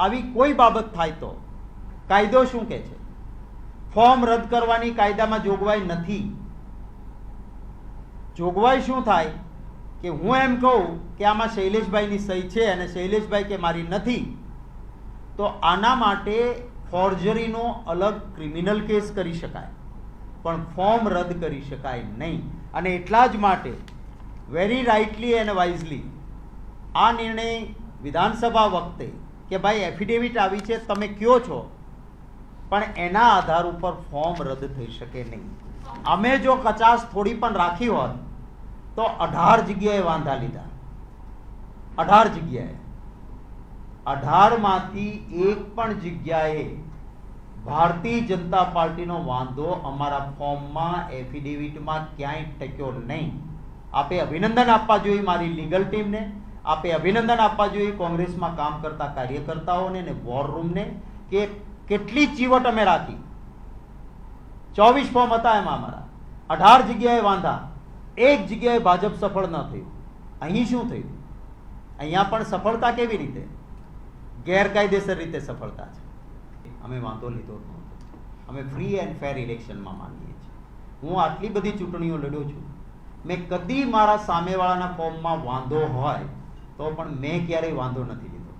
આવી કોઈ બાબત થાય તો કાયદો શું કહે છે? ફોર્મ રદ કરવાની કાયદામાં જોગવાઈ નથી. જોગવાઈ શું થાય કે હું એમ કહું કે આમાં શૈલેષભાઈની સહી છે અને શૈલેષભાઈ કે મારી નથી, તો આના માટે ફોર્જરીનો અલગ ક્રિમિનલ કેસ કરી શકાય, પણ ફોર્મ રદ કરી શકાય નહીં. અને એટલા જ માટે વેરી રાઇટલી એન્ડ વાઇઝલી આ નિર્ણય વિધાનસભા વખતે કે ભાઈ એફિડેવિટ આવી છે, તમે કયો છો, પણ એના આધાર ઉપર ફોર્મ રદ થઈ શકે નહીં. અમે જો કચાશ થોડી પણ રાખી હોત તો 18 જગ્યાએ વાંધા લીધા. 18 જગ્યાએ, 18માંથી એક પણ જગ્યાએ ભારતીય જનતા પાર્ટીનો વાંધો અમારા ફોર્મમાં એફિડેવિટમાં ક્યાંય ટક્યો નહીં. આપે અભિનંદન આપવા જોઈએ મારી લીગલ ટીમને, આપે અભિનંદન આપવા જોઈએ કોંગ્રેસમાં કામ કરતા કાર્યકર્તાઓને ને વોર રૂમને કે કેટલી ચીવટ અમે રાખી. 24 ફોર્મ હતા એમાં અમારા, 18 જગ્યાએ વાંધા, એક જગ્યાએ ભાજપ સફળ ન થયું. અહીં શું થયું? અહીંયા પણ સફળતા કેવી રીતે? ગેરકાયદેસર રીતે સફળતા છે. અમે વાંધો લીધો નહોતો. અમે ફ્રી એન્ડ ફેર ઇલેક્શનમાં માનીએ છીએ. હું આટલી બધી ચૂંટણીઓ લડ્યો છું, મેં કદી મારા સામેવાળાના ફોર્મમાં વાંધો હોય તો પણ મેં ક્યારેય વાંધો નથી લીધો.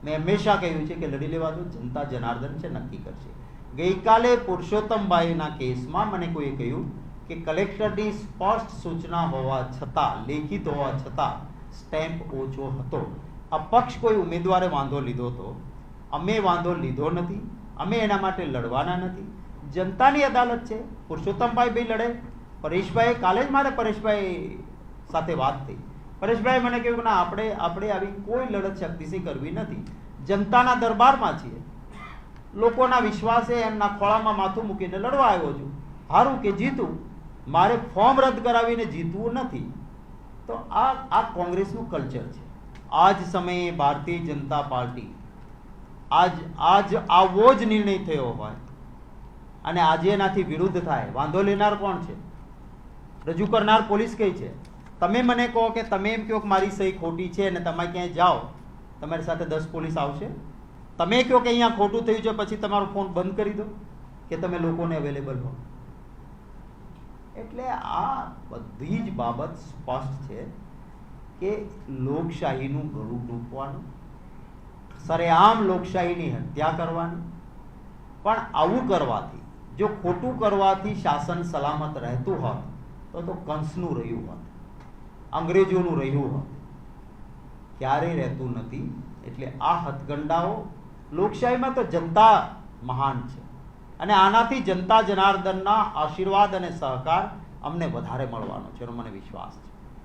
મેં હંમેશા કહ્યું છે કે લડી લેવા દો, જનતા જનાર્દન છે, નક્કી કરશે. ગઈકાલે પુરુષોત્તમભાઈના કેસમાં મને કોઈએ કહ્યું કે કલેક્ટરની સ્પષ્ટ સૂચના હોવા છતાં, લેખિત હોવા છતાં સ્ટેમ્પ ઓછો હતો. આ પક્ષ કોઈ ઉમેદવારે વાંધો લીધો હતો, અમે વાંધો લીધો નથી, અમે એના માટે લડવાના નથી. જનતાની અદાલત છે, પુરુષોત્તમભાઈ ભાઈ લડે. પરેશભાઈ, કાલે જ મારે પરેશભાઈ સાથે વાત થઈ, પરેશભાઈ મને કહ્યું કે ના, આપણે આવી કોઈ લડત શક્તિથી કરવી નથી, જનતાના દરબારમાં છીએ, લોકોના વિશ્વાસે એમના ખોળામાં માથું મૂકીને લડવા આવ્યો છું. હારું કે જીતું, મારે ફોર્મ રદ કરાવીને જીતવું નથી. તો આ કોંગ્રેસનું કલ્ચર છે. આ જ સમયે ભારતીય જનતા પાર્ટી આજ આવો જ નિર્ણય થયો હોય અને આજે એનાથી વિરુદ્ધ થાય, વાંધો લેનાર કોણ છે? રજૂ કરનાર પોલીસ કઈ છે? તમે મને કહો કે તમે એમ કહો કે મારી સહી ખોટી છે અને તમે ક્યાંય જાઓ, તમારી સાથે 10 પોલીસ આવશે? તમે કહો કે અહીંયા ખોટું થયું છે, પછી તમારો ફોન બંધ કરી દો કે તમે લોકોને અવેલેબલ હો. એટલે આ બધી જ બાબત સ્પષ્ટ છે કે લોકશાહીનું ગળું ડૂબવાનું, સરેઆમ લોકશાહીની હત્યા કરવાની. પણ આવું કરવાથી, જો ખોટું કરવાથી શાસન સલામત રહેતું હોત તો કંસનું રહ્યું હોત, અંગ્રેજોનું રહ્યું હોત. ક્યારેય રહેતું નથી. એટલે આ હથગંડાઓ, લોકશાહીમાં તો જનતા મહાન છે અને આનાથી જનતા જનાર્દનના આશીર્વાદ અને સહકાર અમને વધારે મળવાનો છે એનો મને વિશ્વાસ છે.